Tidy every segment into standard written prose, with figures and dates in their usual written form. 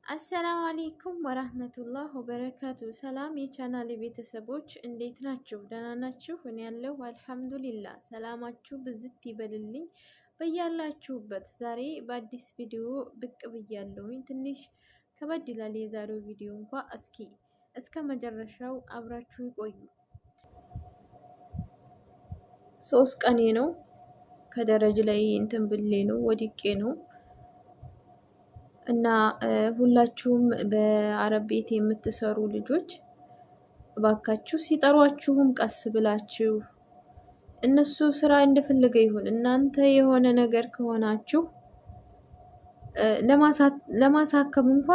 አሰላሙ አሌይኩም ወራህመቱላህ ወበረካቱ። ሰላም የቻናል ቤተሰቦች እንዴት ናችሁ? ደህና ናችሁ? እኔ ያለሁ አልሐምዱሊላህ። ሰላማችሁ ብዝት ይበልልኝ በያላችሁበት። ዛሬ በአዲስ ቪዲዮ ብቅ ብያለሁኝ። ትንሽ ከበድ ይላል የዛሬው ቪዲዮ እንኳ። እስከ መጨረሻው አብራችሁ ይቆዩ። 3 ቀኔ ነው ከደረጃ ላይ እንትን ብሌ ነው ወድቄ ነው እና ሁላችሁም በአረብ ቤት የምትሰሩ ልጆች እባካችሁ ሲጠሯችሁም ቀስ ብላችሁ እነሱ ስራ እንደፈለገ ይሁን፣ እናንተ የሆነ ነገር ከሆናችሁ ለማሳከም እንኳ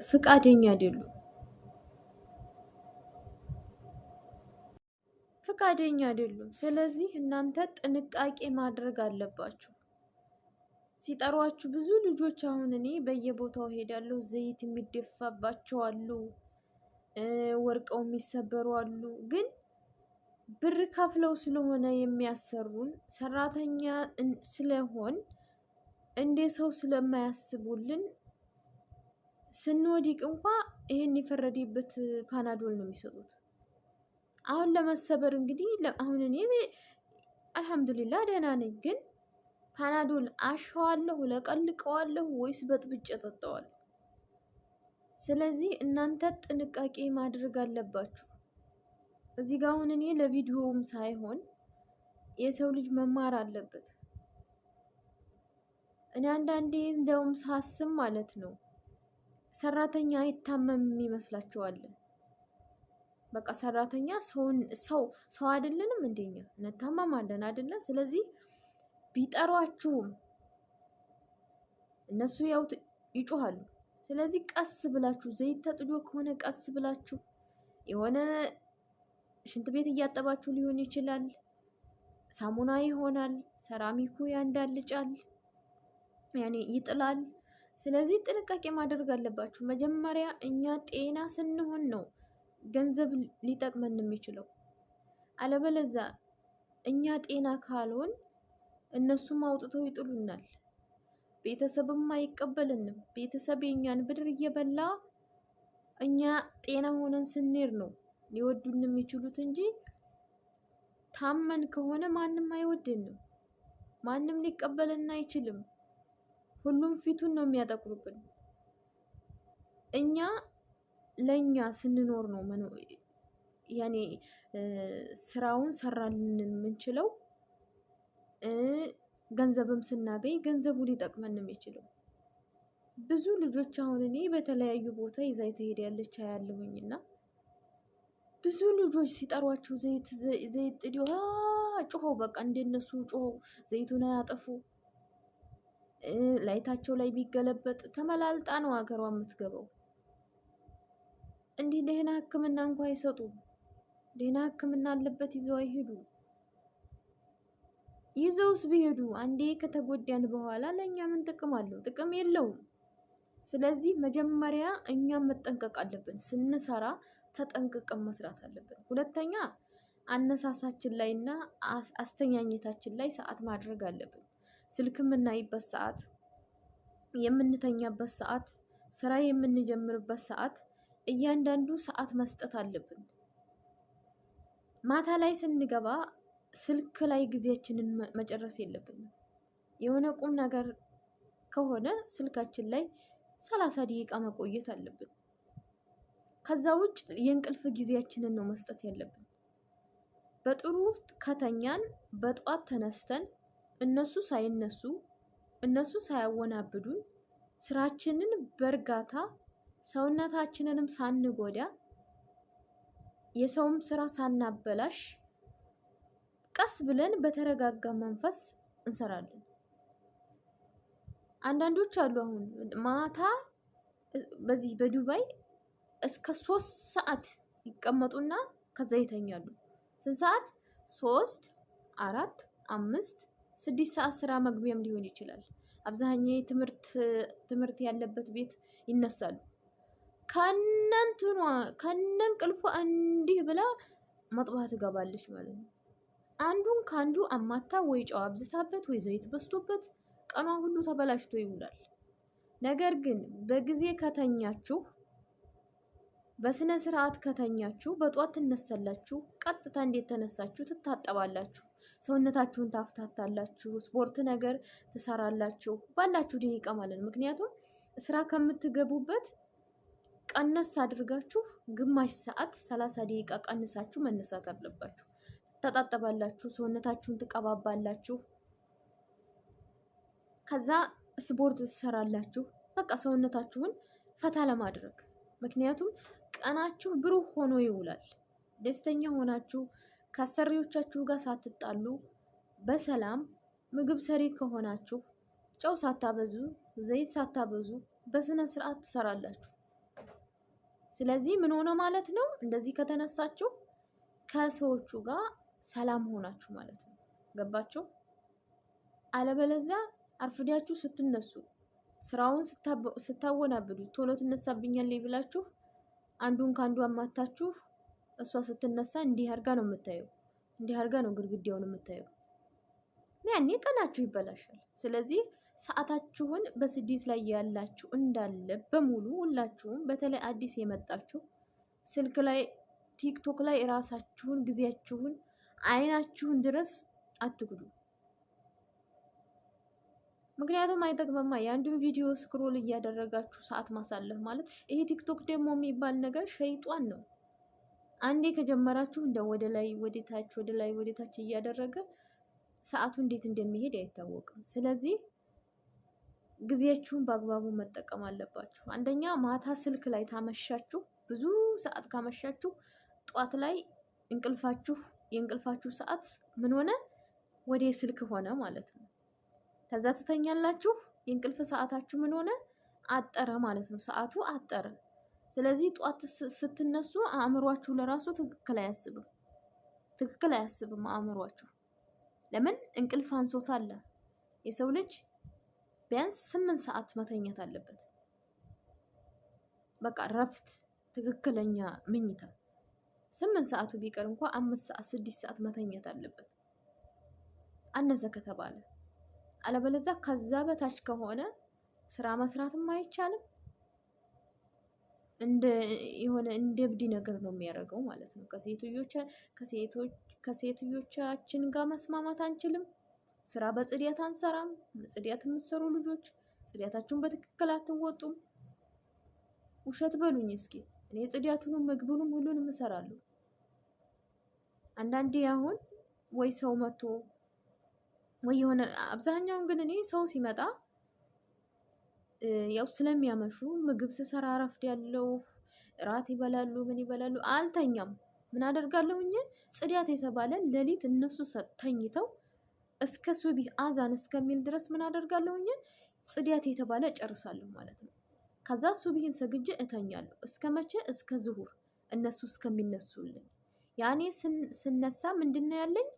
ፍቃደኛ አይደሉም። ስለዚህ እናንተ ጥንቃቄ ማድረግ አለባችሁ። ሲጠሯችሁ ብዙ ልጆች አሁን እኔ በየቦታው ሄዳለሁ፣ ዘይት የሚደፋባቸው አሉ፣ ወርቀው የሚሰበሩ አሉ። ግን ብር ከፍለው ስለሆነ የሚያሰሩን ሰራተኛ ስለሆን እንደ ሰው ስለማያስቡልን ስንወዲቅ እንኳ ይሄን የፈረደበት ፓናዶል ነው የሚሰጡት። አሁን ለመሰበር እንግዲህ አሁን እኔ አልሐምዱሊላህ ደህና ነኝ። ግን ፓናዶል አሸዋለሁ፣ ለቀልቀዋለሁ ወይስ በጥብጬ ጠጣዋለሁ? ስለዚህ እናንተ ጥንቃቄ ማድረግ አለባችሁ። እዚህ ጋር አሁን እኔ ለቪዲዮውም ሳይሆን የሰው ልጅ መማር አለበት። እኔ አንዳንዴ እንደውም ሳስብ ማለት ነው ሰራተኛ አይታመምም ይመስላችኋል? በቃ ሰራተኛ ሰው አይደለንም እንደኛ እንታመማለን አይደለ? ስለዚህ ቢጠሯችሁም እነሱ ያው ይጮሃሉ። ስለዚህ ቀስ ብላችሁ ዘይት ተጥዶ ከሆነ ቀስ ብላችሁ የሆነ ሽንት ቤት እያጠባችሁ ሊሆን ይችላል፣ ሳሙና ይሆናል፣ ሰራሚኩ ያንዳልጫል፣ ያኔ ይጥላል። ስለዚህ ጥንቃቄ ማድረግ አለባችሁ። መጀመሪያ እኛ ጤና ስንሆን ነው ገንዘብ ሊጠቅመን የሚችለው። አለበለዛ እኛ ጤና ካልሆን እነሱም አውጥተው ይጥሉናል። ቤተሰብም አይቀበልንም። ቤተሰብ የኛን ብር እየበላ እኛ ጤና ሆነን ስንሄድ ነው ሊወዱን የሚችሉት እንጂ ታመን ከሆነ ማንም አይወድንም። ማንም ሊቀበልና አይችልም። ሁሉም ፊቱን ነው የሚያጠቁርብን። እኛ ለኛ ስንኖር ነው ያኔ ስራውን ሰራልን የምንችለው። ገንዘብም ስናገኝ ገንዘቡ ሊጠቅመን ነው የሚችለው። ብዙ ልጆች አሁን እኔ በተለያዩ ቦታ ይዛ ትሄዳለች አያለሁኝ እና ብዙ ልጆች ሲጠሯቸው ዘይት ጥዲው ጮኸው በቃ እንደነሱ ጮኸው ዘይቱን አያጠፉ። ላይታቸው ላይ ቢገለበጥ ተመላልጣ ነው ሀገሯ የምትገባው። እንዲህ ደህና ሕክምና እንኳ አይሰጡም። ደህና ሕክምና አለበት ይዘው አይሄዱ። ይዘውስ ቢሄዱ አንዴ ከተጎዳን በኋላ ለእኛ ምን ጥቅም አለው? ጥቅም የለውም። ስለዚህ መጀመሪያ እኛም መጠንቀቅ አለብን። ስንሰራ ተጠንቅቀን መስራት አለብን። ሁለተኛ አነሳሳችን ላይ እና አስተኛኘታችን ላይ ሰዓት ማድረግ አለብን። ስልክ የምናይበት ሰዓት፣ የምንተኛበት ሰዓት፣ ስራ የምንጀምርበት ሰዓት፣ እያንዳንዱ ሰዓት መስጠት አለብን። ማታ ላይ ስንገባ ስልክ ላይ ጊዜያችንን መጨረስ የለብንም። የሆነ ቁም ነገር ከሆነ ስልካችን ላይ 30 ደቂቃ መቆየት አለብን። ከዛ ውጭ የእንቅልፍ ጊዜያችንን ነው መስጠት ያለብን። በጥሩ ከተኛን በጧት ተነስተን እነሱ ሳይነሱ እነሱ ሳያወናብዱን ስራችንን በእርጋታ ሰውነታችንንም ሳንጎዳ የሰውም ስራ ሳናበላሽ ቀስ ብለን በተረጋጋ መንፈስ እንሰራለን። አንዳንዶች አሉ አሁን ማታ በዚህ በዱባይ እስከ 3 ሰዓት ይቀመጡና ከዛ ይተኛሉ። ስንት ሰዓት? 3፣ 4፣ 5፣ 6 ሰዓት ስራ መግቢያም ሊሆን ይችላል። አብዛኛው ትምህርት ያለበት ቤት ይነሳሉ። ከነንቅልፏ እንዲህ ብላ መጥባት ትገባለች ማለት ነው። አንዱን ካንዱ አማታ ወይ ጨው አብዝታበት ወይ ዘይት በስቶበት ቀኗ ሁሉ ተበላሽቶ ይውላል። ነገር ግን በጊዜ ከተኛችሁ በስነ ስርዓት ከተኛችሁ በጧት ትነሳላችሁ። ቀጥታ እንዴት ተነሳችሁ ትታጠባላችሁ፣ ሰውነታችሁን ታፍታታላችሁ፣ ስፖርት ነገር ትሰራላችሁ ባላችሁ ደቂቃ ማለት ነው። ምክንያቱም ስራ ከምትገቡበት ቀነስ አድርጋችሁ ግማሽ ሰዓት 30 ደቂቃ ቀንሳችሁ መነሳት አለባችሁ። ትታጠባላችሁ፣ ሰውነታችሁን ትቀባባላችሁ፣ ከዛ ስፖርት ትሰራላችሁ። በቃ ሰውነታችሁን ፈታ ለማድረግ ምክንያቱም ቀናችሁ ብሩህ ሆኖ ይውላል። ደስተኛ ሆናችሁ ከአሰሪዎቻችሁ ጋር ሳትጣሉ በሰላም ምግብ ሰሪ ከሆናችሁ ጨው ሳታበዙ ዘይት ሳታበዙ በስነ ስርዓት ትሰራላችሁ። ስለዚህ ምን ሆነ ማለት ነው? እንደዚህ ከተነሳችሁ ከሰዎቹ ጋር ሰላም ሆናችሁ ማለት ነው። ገባችሁ? አለበለዚያ አርፍዳችሁ ስትነሱ ስራውን ስታወናብዱ ቶሎ ትነሳብኛለች ብላችሁ አንዱን ከአንዱ አማታችሁ እሷ ስትነሳ እንዲህ አርጋ ነው የምታየው፣ እንዲህ አርጋ ነው ግድግዳውን የምታየው። ያኔ ቀናችሁ ይበላሻል። ስለዚህ ሰዓታችሁን በስደት ላይ ያላችሁ እንዳለ በሙሉ ሁላችሁም፣ በተለይ አዲስ የመጣችሁ ስልክ ላይ ቲክቶክ ላይ ራሳችሁን ጊዜያችሁን አይናችሁን ድረስ አትጉዱ። ምክንያቱም አይጠቅመማ። የአንዱን ቪዲዮ ስክሮል እያደረጋችሁ ሰዓት ማሳለፍ ማለት ይሄ ቲክቶክ ደግሞ የሚባል ነገር ሸይጧን ነው። አንዴ ከጀመራችሁ እንደ ወደ ላይ ወደ ታች ወደ ላይ ወደ ታች እያደረገ ሰዓቱ እንዴት እንደሚሄድ አይታወቅም። ስለዚህ ጊዜያችሁን በአግባቡ መጠቀም አለባችሁ። አንደኛ ማታ ስልክ ላይ ታመሻችሁ፣ ብዙ ሰዓት ካመሻችሁ ጧት ላይ የእንቅልፋችሁ ሰዓት ምን ሆነ? ወደ ስልክ ሆነ ማለት ነው። ከዛ ትተኛላችሁ፣ የእንቅልፍ ሰዓታችሁ ምን ሆነ? አጠረ ማለት ነው። ሰዓቱ አጠረ። ስለዚህ ጧት ስትነሱ አእምሯችሁ ለራሱ ትክክል አያስብም አእምሯችሁ። ለምን? እንቅልፍ አንሶታል። የሰው ልጅ ቢያንስ 8 ሰዓት መተኛት አለበት። በቃ ረፍት፣ ትክክለኛ ምኝታ 8 ሰዓቱ ቢቀር እንኳ 5 ሰዓት 6 ሰዓት መተኛት አለበት አነሰ ከተባለ። አለበለዚያ ከዛ በታች ከሆነ ስራ መስራትም አይቻልም። እንደ እብድ ነገር ነው የሚያደርገው ማለት ነው። ከሴትዮቻችን ጋር መስማማት አንችልም። ስራ በጽዳት አንሰራም። ጽዳት የምትሰሩ ልጆች ጽዳታችሁን በትክክል አትወጡም። ውሸት በሉኝ እስኪ። እኔ ጽዳቱንም ምግቡንም ሁሉንም እሰራለሁ። አንዳንዴ አሁን ወይ ሰው መጥቶ ወይ የሆነ አብዛኛውን ግን እኔ ሰው ሲመጣ ያው ስለሚያመሹ ምግብ ስሰራ ረፍድ ያለው እራት ይበላሉ፣ ምን ይበላሉ፣ አልተኛም። ምን አደርጋለሁኝ? ጽዳት የተባለ ሌሊት እነሱ ተኝተው እስከ ሱቢህ አዛን እስከሚል ድረስ ምን አደርጋለሁኝ? ጽዳት የተባለ ጨርሳለሁ ማለት ነው። ከዛ ሱቢህን ሰግጄ እተኛለሁ። እስከ መቼ? እስከ ዙሁር እነሱ እስከሚነሱልኝ። ያኔ ስነሳ ምንድነው ያለኝ?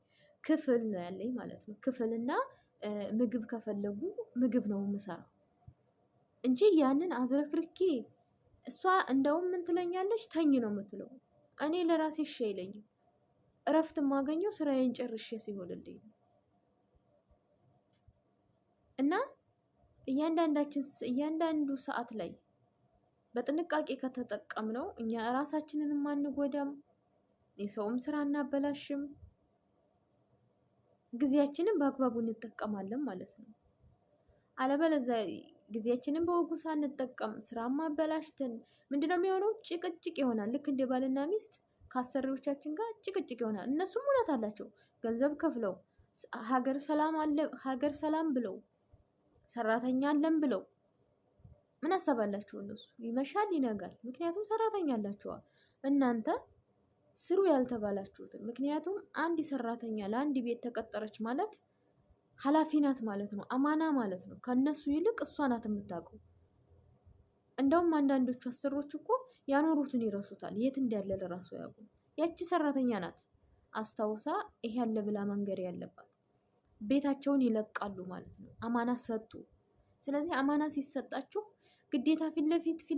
ክፍል ነው ያለኝ ማለት ነው። ክፍልና ምግብ ከፈለጉ ምግብ ነው የምሰራው እንጂ ያንን አዝረክርኬ እሷ እንደውም ምን ትለኛለች? ተኝ ነው የምትለው። እኔ ለራሴ እሺ አይለኝም። እረፍት የማገኘው ስራዬን ጨርሼ ሲሆንልኝ እና እያንዳንዱ ሰዓት ላይ በጥንቃቄ ከተጠቀምነው እኛ ራሳችንን አንጎዳም፣ የሰውም ስራ እናበላሽም፣ ጊዜያችንን በአግባቡ እንጠቀማለን ማለት ነው። አለበለዚያ ጊዜያችንን በወጉ ሳንጠቀም ስራ ማበላሽተን ምንድነው የሚሆነው? ጭቅጭቅ ይሆናል። ልክ እንደ ባልና ሚስት ከአሰሪዎቻችን ጋር ጭቅጭቅ ይሆናል። እነሱም እውነት አላቸው። ገንዘብ ከፍለው ሀገር ሰላም ብለው ሰራተኛ አለን ብለው ምን አሰባላችሁ? እነሱ ይመሻል ይነጋል። ምክንያቱም ሰራተኛ አላቸዋ። እናንተ ስሩ ያልተባላችሁትን። ምክንያቱም አንድ ሰራተኛ ለአንድ ቤት ተቀጠረች ማለት ኃላፊ ናት ማለት ነው። አማና ማለት ነው። ከነሱ ይልቅ እሷ ናት የምታውቀው። እንደውም አንዳንዶቹ አሰሮች እኮ ያኖሩትን ይረሱታል። የት እንዳለ ለራሱ ያውቁ። ያቺ ሰራተኛ ናት አስታውሳ ይሄ ያለ ብላ መንገር ያለባት። ቤታቸውን ይለቃሉ ማለት ነው። አማና ሰጡ። ስለዚህ አማና ሲሰጣችሁ ግዴታ ፊት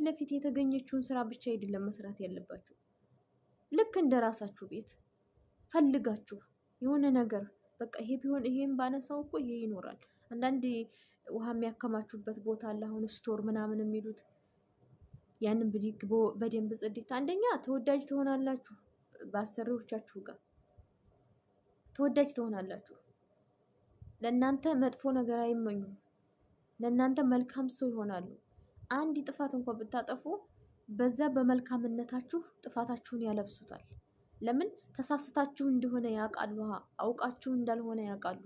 ለፊት የተገኘችውን ስራ ብቻ አይደለም መስራት ያለባችሁ። ልክ እንደ ራሳችሁ ቤት ፈልጋችሁ የሆነ ነገር በቃ ይሄ ቢሆን ይሄን ባነሳው እኮ ይሄ ይኖራል። አንዳንድ ውሃ የሚያከማቹበት ቦታ አለ። አሁን ስቶር ምናምን የሚሉት ያንን ብድግ በደንብ ጽድት። አንደኛ ተወዳጅ ትሆናላችሁ፣ በአሰሪዎቻችሁ ጋር ተወዳጅ ትሆናላችሁ። ለእናንተ መጥፎ ነገር አይመኙም። ለእናንተ መልካም ሰው ይሆናሉ። አንድ ጥፋት እንኳን ብታጠፉ በዛ በመልካምነታችሁ ጥፋታችሁን ያለብሱታል። ለምን? ተሳስታችሁ እንደሆነ ያውቃሉ፣ አውቃችሁ እንዳልሆነ ያውቃሉ።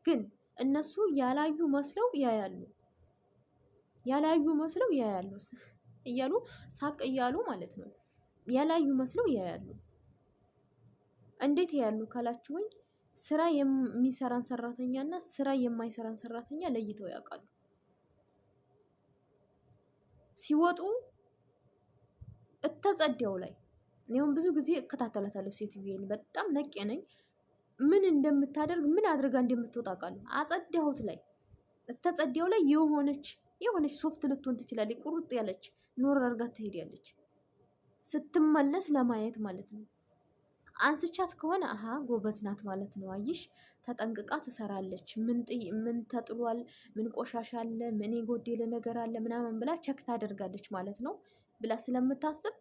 ግን እነሱ ያላዩ መስለው ያያሉ፣ ያላዩ መስለው ያያሉ እያሉ ሳቅ እያሉ ማለት ነው። ያላዩ መስለው ያያሉ። እንዴት ያያሉ ካላችሁኝ፣ ስራ የሚሰራን ሰራተኛ እና ስራ የማይሰራን ሰራተኛ ለይተው ያውቃሉ። ሲወጡ እተጸዳው ላይ እኔም ብዙ ጊዜ እከታተላታለሁ። ሴትዮዋን በጣም ነቄ ነኝ። ምን እንደምታደርግ ምን አድርጋ እንደምትወጣ አውቃለሁ። አጸዳሁት ላይ እተጸዳው ላይ የሆነች ሶፍት ልትሆን ትችላለች፣ ቁርጥ ያለች ኖር አድርጋ ትሄዳለች። ስትመለስ ለማየት ማለት ነው። አንስቻት ከሆነ አሃ ጎበዝ ናት ማለት ነው። አይሽ ተጠንቅቃ ትሰራለች። ምን ተጥሏል፣ ምን ቆሻሻ አለ፣ ምን የጎደለ ነገር አለ ምናምን ብላ ቸክ ታደርጋለች ማለት ነው ብላ ስለምታስብ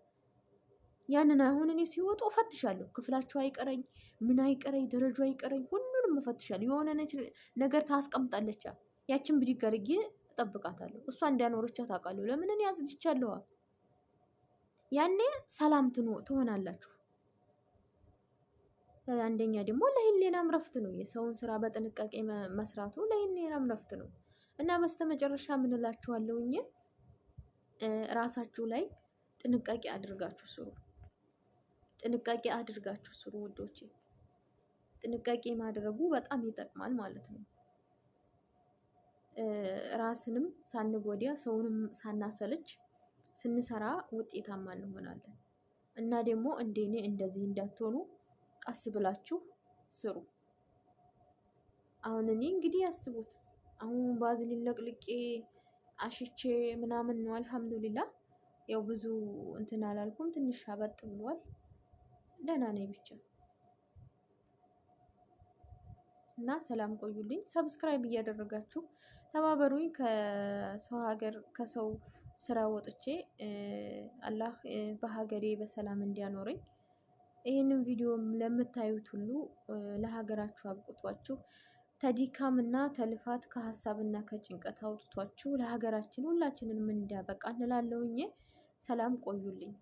ያንን አሁን እኔ ሲወጡ እፈትሻለሁ። ክፍላቸው አይቀረኝ፣ ምን አይቀረኝ፣ ደረጃ አይቀረኝ፣ ሁሉንም እፈትሻለሁ። የሆነ ነገር ታስቀምጣለች። ያችን ብድግ አድርጌ እጠብቃታለሁ። እሷ እንዳኖረቻት አውቃለሁ። ለምን? እኔ አዝድቻለሁ። ያኔ ሰላም ትሆናላችሁ። አንደኛ ደግሞ ለህሊናም ረፍት ነው። የሰውን ስራ በጥንቃቄ መስራቱ ለህሊናም ረፍት ነው። እና በስተመጨረሻ ምን እላችኋለሁኝ፣ ራሳችሁ ላይ ጥንቃቄ አድርጋችሁ ስሩ። ጥንቃቄ አድርጋችሁ ስሩ ውዶቼ። ጥንቃቄ ማድረጉ በጣም ይጠቅማል ማለት ነው። ራስንም ሳንጎዳ ሰውንም ሳናሰልች ስንሰራ ውጤታማ እንሆናለን። እና ደግሞ እንደኔ እንደዚህ እንዳትሆኑ ቀስ ብላችሁ ስሩ። አሁን እኔ እንግዲህ ያስቡት፣ አሁን ባዝሊን ለቅልቄ አሽቼ ምናምን ነው። አልሐምዱሊላ ያው ብዙ እንትን አላልኩም፣ ትንሽ አበጥ ብሏል። ደህና ነኝ ብቻ። እና ሰላም ቆዩልኝ። ሰብስክራይብ እያደረጋችሁ ተባበሩኝ። ከሰው ሀገር ከሰው ስራ ወጥቼ አላህ በሀገሬ በሰላም እንዲያኖረኝ ይህንን ቪዲዮ ለምታዩት ሁሉ ለሀገራችሁ አብቅቷችሁ ተዲካም እና ተልፋት ከሀሳብና ከጭንቀት አውጥቷችሁ ለሀገራችን ሁላችንን ምን እንዲያበቃ እንላለሁኝ። ሰላም ቆዩልኝ።